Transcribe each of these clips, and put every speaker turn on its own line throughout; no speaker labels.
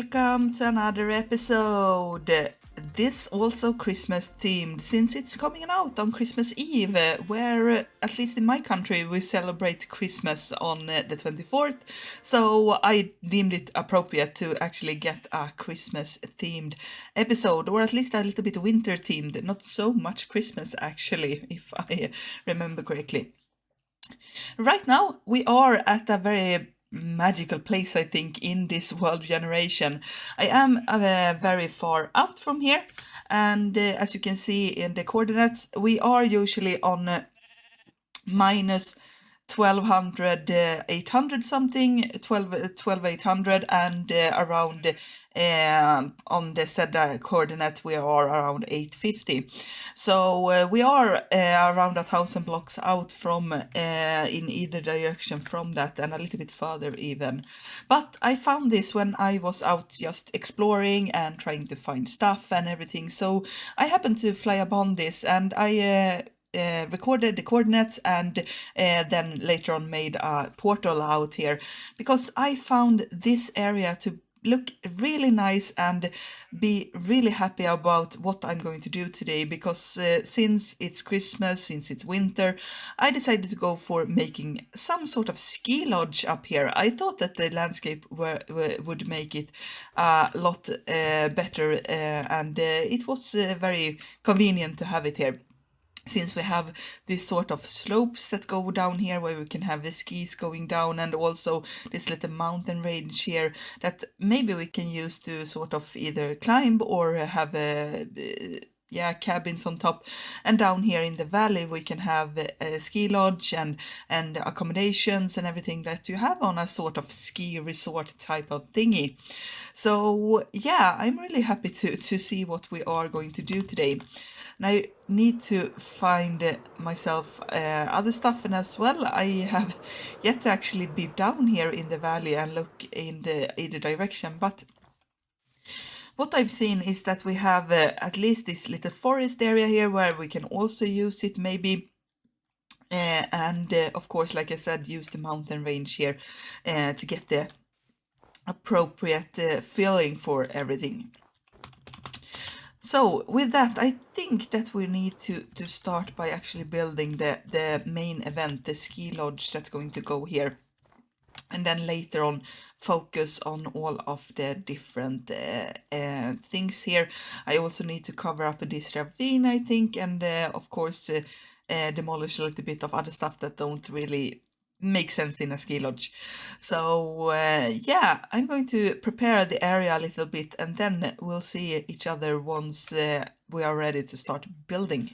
welcome to another episode. This also Christmas themed since it's coming out on Christmas Eve, where at least in my country we celebrate Christmas on the 24th. So I deemed it appropriate to actually get a Christmas themed episode, or at least a little bit winter themed, not so much Christmas actually, if I remember correctly. Right now, we are at a very magical place, I think, in this world generation. I am very far out from here, and as you can see in the coordinates, we are usually on minus 1200 800 something 12 800 and around on the said coordinate we are around 850, so we are around 1,000 blocks out from in either direction from that, and a little bit further even. But I found this when I was out just exploring and trying to find stuff and everything, so I happened to fly upon this, and I recorded the coordinates, and then later on made a portal out here because I found this area to look really nice and be really happy about what I'm going to do today, because since it's Christmas, since it's winter, I decided to go for making some sort of ski lodge up here. I thought that the landscape would make it a lot better, and it was very convenient to have it here, since we have this sort of slopes that go down here where we can have the skis going down, and also this little mountain range here that maybe we can use to sort of either climb or have a cabins on top. And down here in the valley we can have a ski lodge and accommodations and everything that you have on a sort of ski resort type of thingy. So yeah, I'm really happy to see what we are going to do today. And I need to find myself other stuff, and as well I have yet to actually be down here in the valley and look in the either direction. But what I've seen is that we have at least this little forest area here where we can also use it maybe. And of course, like I said, use the mountain range here to get the appropriate feeling for everything. So with that, I think that we need to start by actually building the main event, the ski lodge that's going to go here. And then later on focus on all of the different things here. I also need to cover up this ravine, I think, and of course demolish a little bit of other stuff that don't really make sense in a ski lodge. So yeah, I'm going to prepare the area a little bit, and then we'll see each other once we are ready to start building.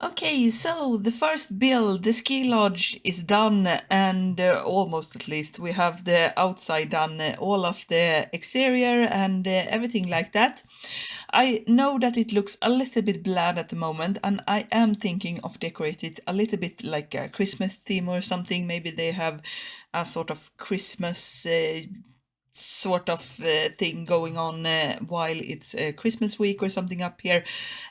Okay, so the first build, the ski lodge, is done, and almost at least. We have the outside done, all of the exterior and everything like that. I know that it looks a little bit bland at the moment, and I am thinking of decorate it a little bit like a Christmas theme or something. Maybe they have a sort of Christmas sort of thing going on while it's Christmas week or something up here,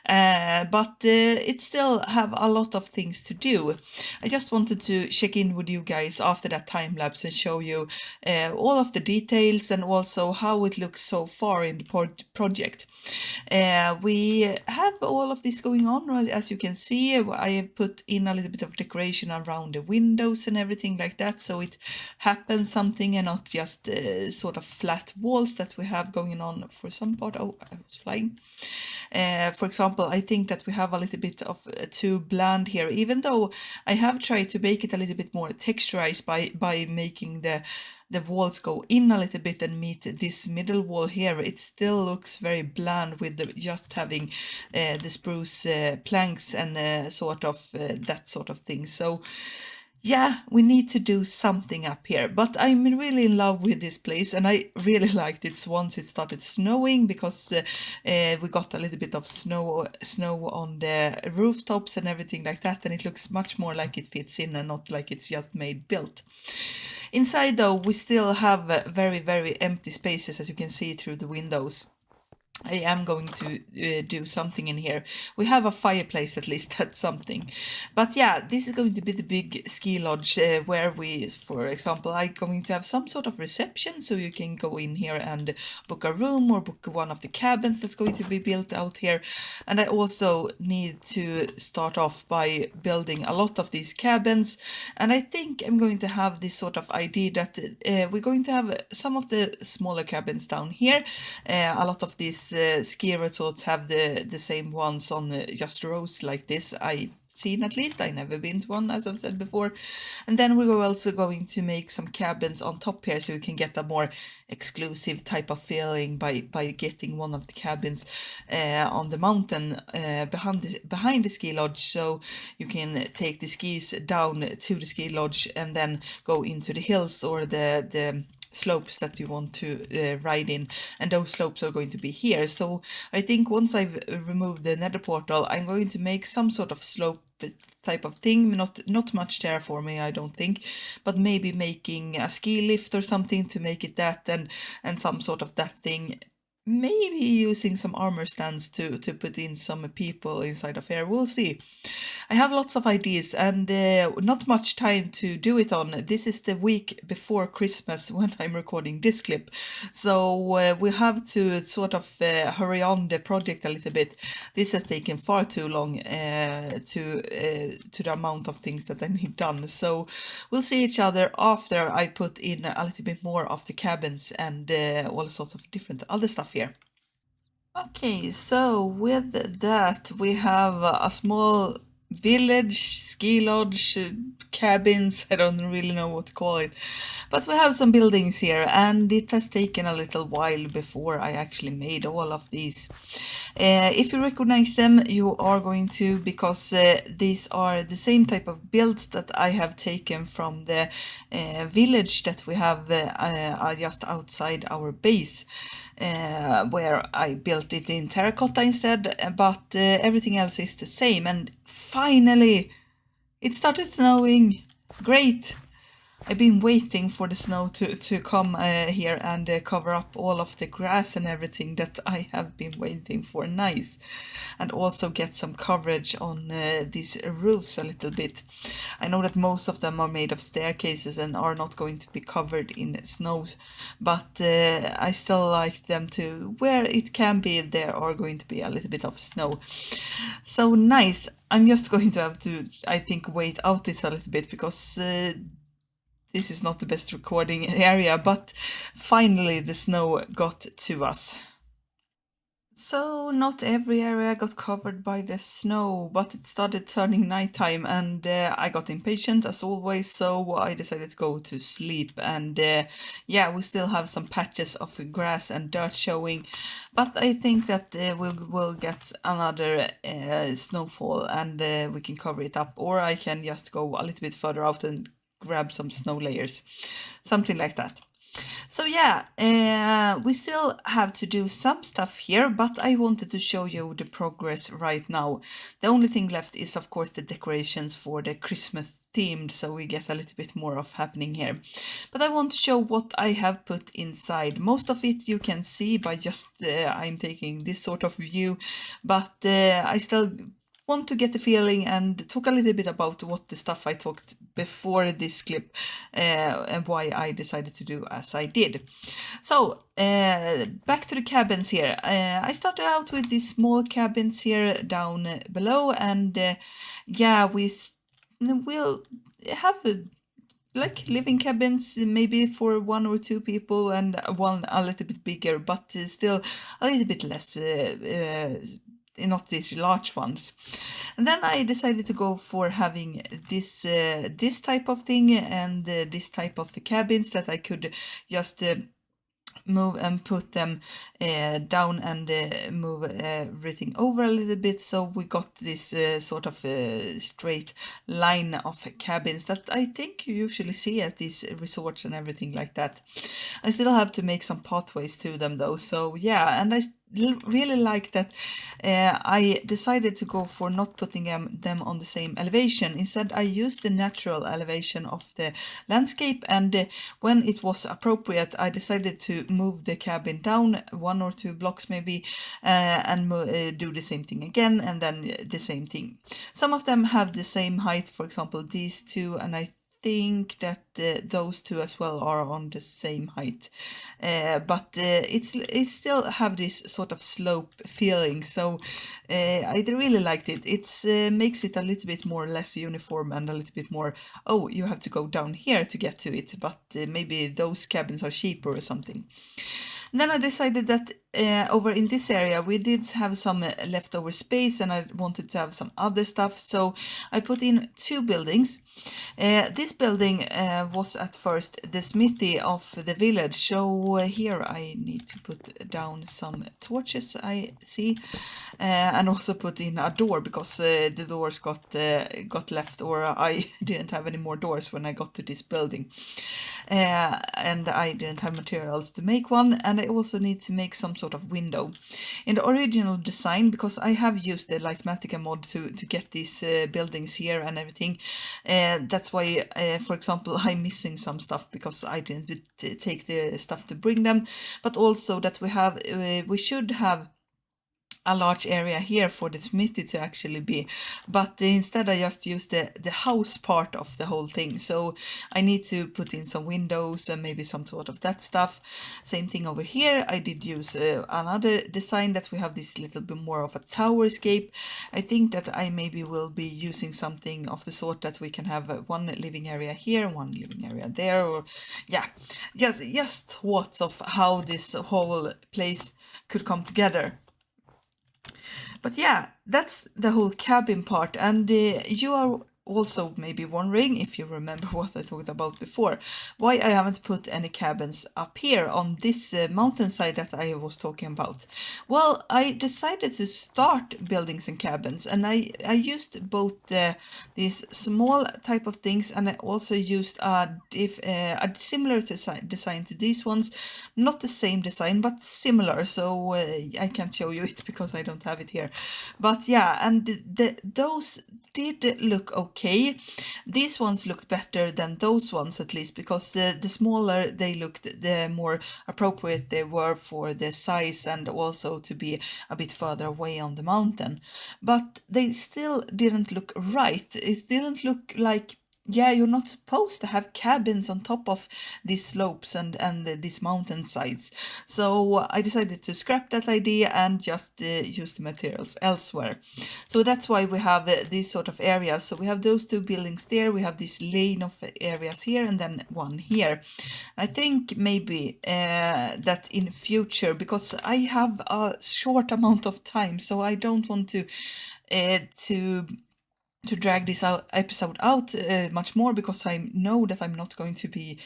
but it still have a lot of things to do. I just wanted to check in with you guys after that time lapse and show you all of the details and also how it looks so far in the project. We have all of this going on, as you can see. I have put in a little bit of decoration around the windows and everything like that, so it happens something and not just sort of flat walls that we have going on for some part. Oh, I was flying. For example, I think that we have a little bit of too bland here, even though I have tried to make it a little bit more texturized by making the walls go in a little bit and meet this middle wall here. It still looks very bland with just having the spruce planks and sort of that sort of thing. So yeah, we need to do something up here, but I'm really in love with this place, and I really liked it once it started snowing, because we got a little bit of snow on the rooftops and everything like that, and it looks much more like it fits in and not like it's just made built. Inside though, we still have very, very empty spaces, as you can see through the windows. I am going to do something in here. We have a fireplace, at least. That's something. But yeah, this is going to be the big ski lodge where we, for example, I'm going to have some sort of reception, so you can go in here and book a room or book one of the cabins that's going to be built out here. And I also need to start off by building a lot of these cabins. And I think I'm going to have this sort of idea that we're going to have some of the smaller cabins down here. A lot of these ski resorts have the same ones on just rows like this. I've seen, at least. I've never been to one, as I've said before. And then we're also going to make some cabins on top here, so you can get a more exclusive type of feeling by getting one of the cabins on the mountain behind the ski lodge, so you can take the skis down to the ski lodge and then go into the hills or the slopes that you want to ride in, and those slopes are going to be here. So I think once I've removed the nether portal, I'm going to make some sort of slope type of thing. Not much there for me, I don't think, but maybe making a ski lift or something to make it that, and some sort of that thing. Maybe using some armor stands to put in some people inside of here. We'll see. I have lots of ideas and not much time to do it on. This is the week before Christmas when I'm recording this clip. So we have to sort of hurry on the project a little bit. This has taken far too long to the amount of things that I need done. So we'll see each other after I put in a little bit more of the cabins and all sorts of different other stuff here. Okay, so with that we have a small village, ski lodge, cabins, I don't really know what to call it. But we have some buildings here, and it has taken a little while before I actually made all of these. If you recognize them, you are going to, because these are the same type of builds that I have taken from the village that we have just outside our base. Where I built it in terracotta instead, but everything else is the same. And finally, it started snowing. Great! I've been waiting for the snow to come here and cover up all of the grass and everything that I have been waiting for. Nice. And also get some coverage on these roofs a little bit. I know that most of them are made of staircases and are not going to be covered in snow, but I still like them to, where it can be, there are going to be a little bit of snow. So nice. I'm just going to have to, I think, wait out this a little bit, because this is not the best recording area, but finally the snow got to us. So not every area got covered by the snow, but it started turning nighttime, and I got impatient as always, so I decided to go to sleep. And yeah, we still have some patches of grass and dirt showing, but I think that we'll get another snowfall and we can cover it up, or I can just go a little bit further out and grab some snow layers, something like that. So yeah, we still have to do some stuff here, but I wanted to show you the progress right now. The only thing left is, of course, the decorations for the Christmas themed, so we get a little bit more of happening here. But I want to show what I have put inside. Most of it you can see by just I'm taking this sort of view, but I still want to get the feeling and talk a little bit about what the stuff I talked before this clip and why I decided to do as I did. So back to the cabins here. I started out with these small cabins here down below, and yeah, we'll have like living cabins maybe for 1 or 2 people, and one a little bit bigger, but still a little bit less, not these large ones. And then I decided to go for having this type of thing, and this type of cabins that I could just move and put them down and move everything over a little bit, so we got this sort of straight line of cabins that I think you usually see at these resorts and everything like that. I still have to make some pathways to them though, so yeah. And I really like that I decided to go for not putting them on the same elevation. Instead, I used the natural elevation of the landscape, and when it was appropriate, I decided to move the cabin down 1 or 2 blocks maybe, and do the same thing again, and then the same thing. Some of them have the same height, for example these two, and I think that those two as well are on the same height, but it still have this sort of slope feeling, so I really liked it. It makes it a little bit more less uniform and a little bit more, oh, you have to go down here to get to it, but maybe those cabins are cheaper or something. Then I decided that over in this area we did have some leftover space, and I wanted to have some other stuff, so I put in 2 buildings. This building was at first the smithy of the village, so here I need to put down some torches, I see, and also put in a door, because the doors got left, or I didn't have any more doors when I got to this building, and I didn't have materials to make one, and I also need to make some sort of window. In the original design, because I have used the Lightmatica mod to get these buildings here and everything, that's why, for example, I'm missing some stuff because I didn't take the stuff to bring them, but also that we should have a large area here for the smithy to actually be, but instead I just used the house part of the whole thing, so I need to put in some windows and maybe some sort of that stuff. Same thing over here. I did use another design that we have this little bit more of a tower scape. I think that I maybe will be using something of the sort that we can have one living area here, one living area there, or yeah, just thoughts of how this whole place could come together. But yeah, that's the whole cabin part, and you are also maybe wondering, if you remember what I talked about before, why I haven't put any cabins up here on this mountainside that I was talking about. Well, I decided to start building some cabins, and I used both these small type of things, and I also used a similar design to these ones. Not the same design, but similar, so I can't show you it because I don't have it here. But yeah, and those did look okay. These ones looked better than those ones, at least, because the smaller they looked, the more appropriate they were for the size, and also to be a bit further away on the mountain. But they still didn't look right. It didn't look like, yeah, you're not supposed to have cabins on top of these slopes and these mountain sides. So I decided to scrap that idea and just use the materials elsewhere. So that's why we have these sort of areas. So we have those 2 buildings there, we have this lane of areas here, and then one here. I think maybe that in future, because I have a short amount of time, so I don't want to drag this episode out much more, because I know that I'm not going to be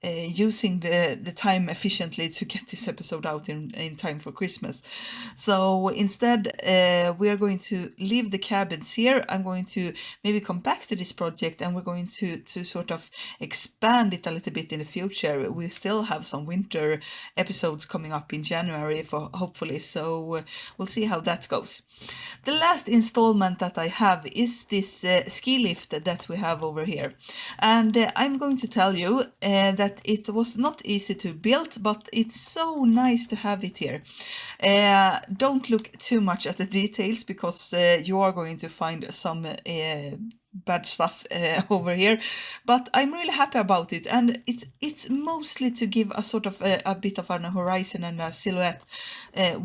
using the time efficiently to get this episode out in time for Christmas. So instead, we are going to leave the cabins here. I'm going to maybe come back to this project, and we're going to sort of expand it a little bit in the future. We still have some winter episodes coming up in January, for hopefully, so we'll see how that goes. The last installment that I have is this ski lift that we have over here, and I'm going to tell you that it was not easy to build, but it's so nice to have it here. Don't look too much at the details, because you are going to find some bad stuff over here, but I'm really happy about it, and it's mostly to give a sort of a bit of an horizon and a silhouette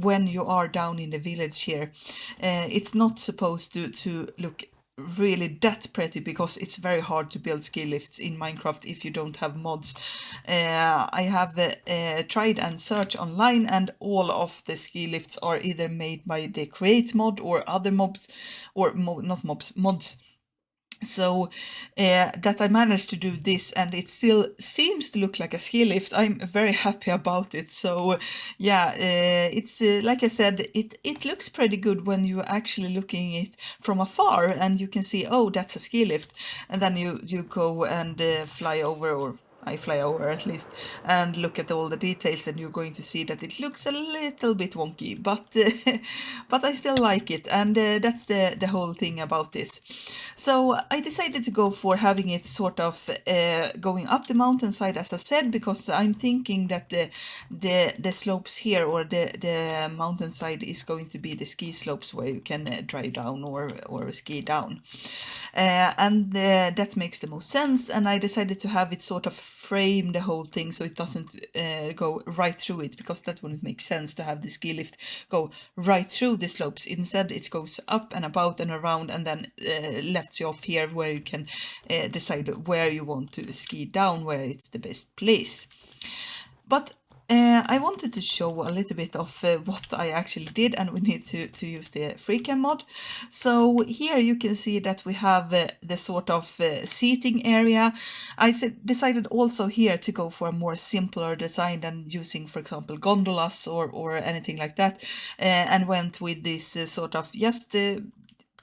when you are down in the village here. It's not supposed to look really that pretty, because it's very hard to build ski lifts in Minecraft if you don't have mods. I have tried and searched online, and all of the ski lifts are either made by the Create mod or other mobs, or not mobs, mods. So that I managed to do this, and it still seems to look like a ski lift. I'm very happy about it. So yeah, it's like I said, it looks pretty good when you're actually looking it from afar, and you can see, oh, that's a ski lift, and then you go and fly over, or I fly over at least, and look at all the details, and you're going to see that it looks a little bit wonky, but but I still like it, and that's the whole thing about this. So I decided to go for having it sort of going up the mountainside, as I said, because I'm thinking that the slopes here, or the mountainside, is going to be the ski slopes where you can drive down or ski down. And that makes the most sense, and I decided to have it sort of frame the whole thing, so it doesn't go right through it, because that wouldn't make sense to have the ski lift go right through the slopes. Instead, it goes up and about and around, and then lets you off here, where you can decide where you want to ski down, where it's the best place. But I wanted to show a little bit of what I actually did, and we need to use the FreeCam mod. So here you can see that we have the sort of seating area. I decided also here to go for a more simpler design than using, for example, gondolas or anything like that, and went with this sort of just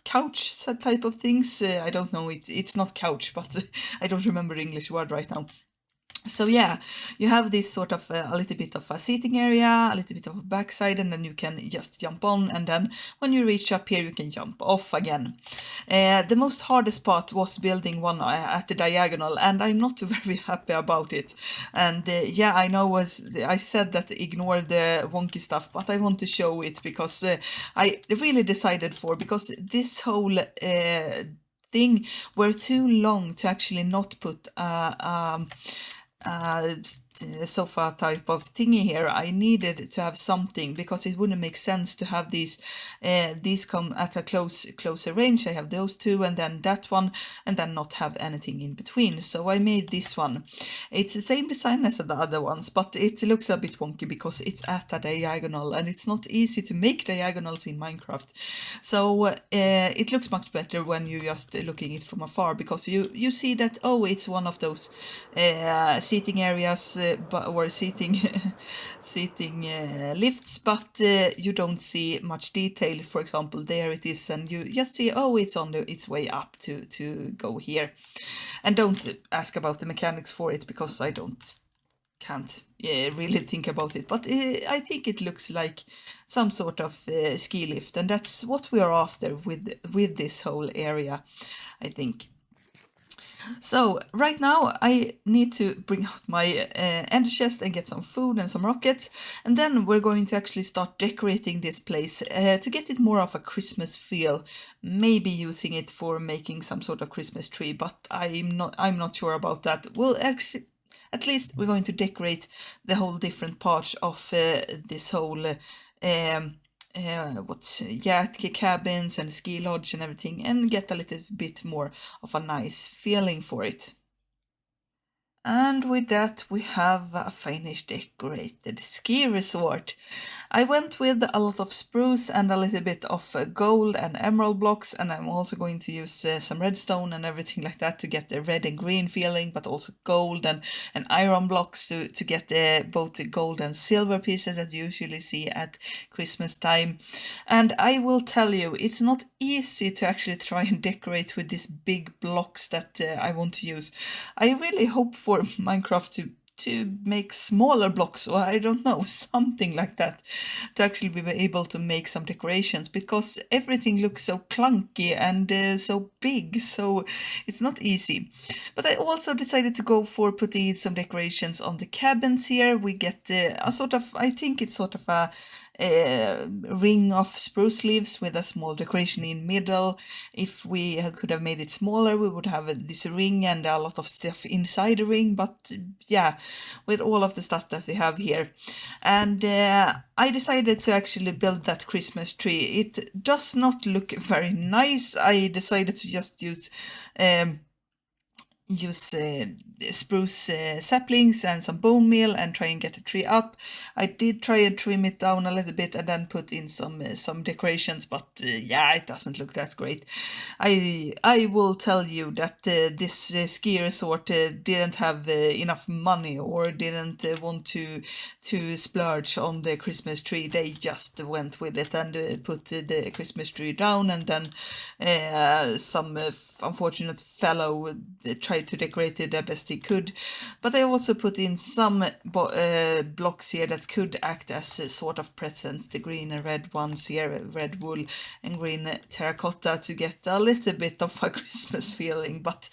couch type of things. I don't know, it's not couch, but I don't remember the English word right now. So yeah, you have this sort of a little bit of a seating area, a little bit of a backside, and then you can just jump on, and then when you reach up here you can jump off again. The most hardest part was building one at the diagonal, and I'm not very happy about it. And yeah, I know I said that ignore the wonky stuff, but I want to show it, because I really decided because this whole thing were too long to actually not put sofa type of thingy here. I needed to have something, because it wouldn't make sense to have these come at a closer range. I have those two, and then that one, and then not have anything in between. So I made this one. It's the same design as the other ones, but it looks a bit wonky because it's at a diagonal, and it's not easy to make diagonals in Minecraft. So it looks much better when you're just looking it from afar, because you see that, oh, it's one of those seating areas, or seating lifts, but you don't see much detail. For example, there it is, and you just see, oh, it's on its way up to go here. And don't ask about the mechanics for it, because I can't really think about it, but I think it looks like some sort of ski lift, and that's what we are after with this whole area, I think. So right now I need to bring out my ender chest and get some food and some rockets, and then we're going to actually start decorating this place to get it more of a Christmas feel. Maybe using it for making some sort of Christmas tree, but I'm not sure about that. Well, at least we're going to decorate the whole different parts of this whole cabins and ski lodge and everything, and get a little bit more of a nice feeling for it. And with that, we have a finished decorated ski resort. I went with a lot of spruce and a little bit of gold and emerald blocks, and I'm also going to use some redstone and everything like that to get the red and green feeling, but also gold and iron blocks to get both the gold and silver pieces that you usually see at Christmas time. And I will tell you, it's not easy to actually try and decorate with these big blocks that I want to use. I really hope for Minecraft to make smaller blocks, or I don't know, something like that, to actually be able to make some decorations, because everything looks so clunky and so big, so it's not easy. But I also decided to go for putting in some decorations on the cabins here. We get a sort of, I think it's sort of a ring of spruce leaves with a small decoration in middle. If we could have made it smaller, we would have this ring and a lot of stuff inside the ring, but yeah, with all of the stuff that we have here. And I decided to actually build that Christmas tree. It does not look very nice. I decided to just use spruce saplings and some bone meal and try and get the tree up. I did try and trim it down a little bit and then put in some decorations, but yeah, it doesn't look that great. I will tell you that this ski resort didn't have enough money, or didn't want to splurge on the Christmas tree. They just went with it and put the Christmas tree down, and then some unfortunate fellow tried to decorate it the best he could. But I also put in some blocks here that could act as a sort of presents, the green and red ones here, red wool and green terracotta, to get a little bit of a Christmas feeling. But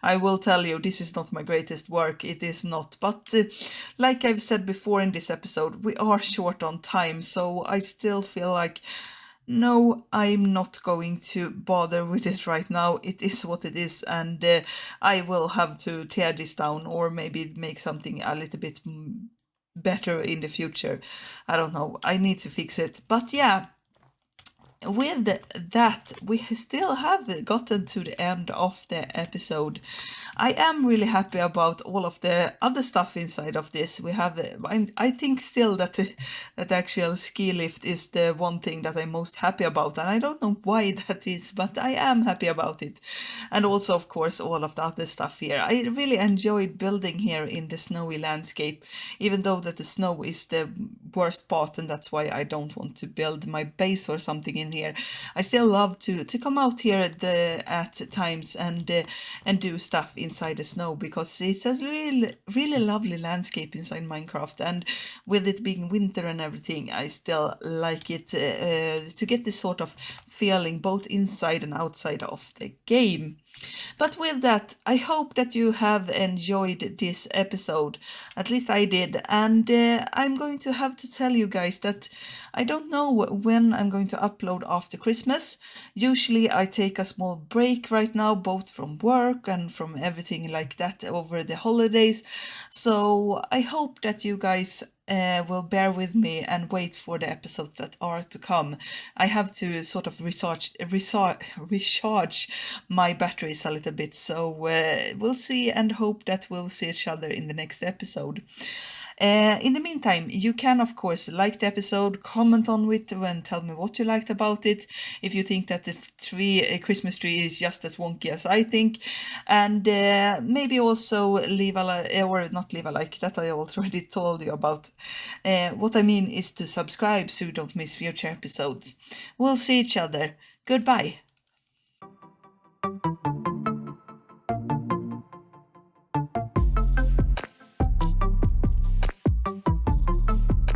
I will tell you, this is not my greatest work, it is not. But like I've said before in this episode, we are short on time, so I still feel like, no, I'm not going to bother with this right now. It is what it is, and I will have to tear this down, or maybe make something a little bit better in the future. I don't know. I need to fix it. But yeah, with that, we still have gotten to the end of the episode. I am really happy about all of the other stuff inside of this. We have, I think still that that actual ski lift is the one thing that I'm most happy about, and I don't know why that is, but I am happy about it. And also, of course, all of the other stuff here. I really enjoyed building here in the snowy landscape, even though that the snow is the worst part, and that's why I don't want to build my base or something in here. I still love to come out here at times and do stuff inside the snow, because it's a really lovely landscape inside Minecraft, and with it being winter and everything, I still like it to get this sort of feeling both inside and outside of the game. But with that, I hope that you have enjoyed this episode. At least I did. And I'm going to have to tell you guys that I don't know when I'm going to upload after Christmas. Usually I take a small break right now, both from work and from everything like that over the holidays. So I hope that you guys will bear with me and wait for the episodes that are to come. I have to sort of recharge my batteries a little bit, so we'll see, and hope that we'll see each other in the next episode. In the meantime, you can of course like the episode, comment on it, and tell me what you liked about it. If you think that the Christmas tree is just as wonky as I think, and maybe also leave a or not leave a like. That I already told you about. What I mean is to subscribe so you don't miss future episodes. We'll see each other. Goodbye.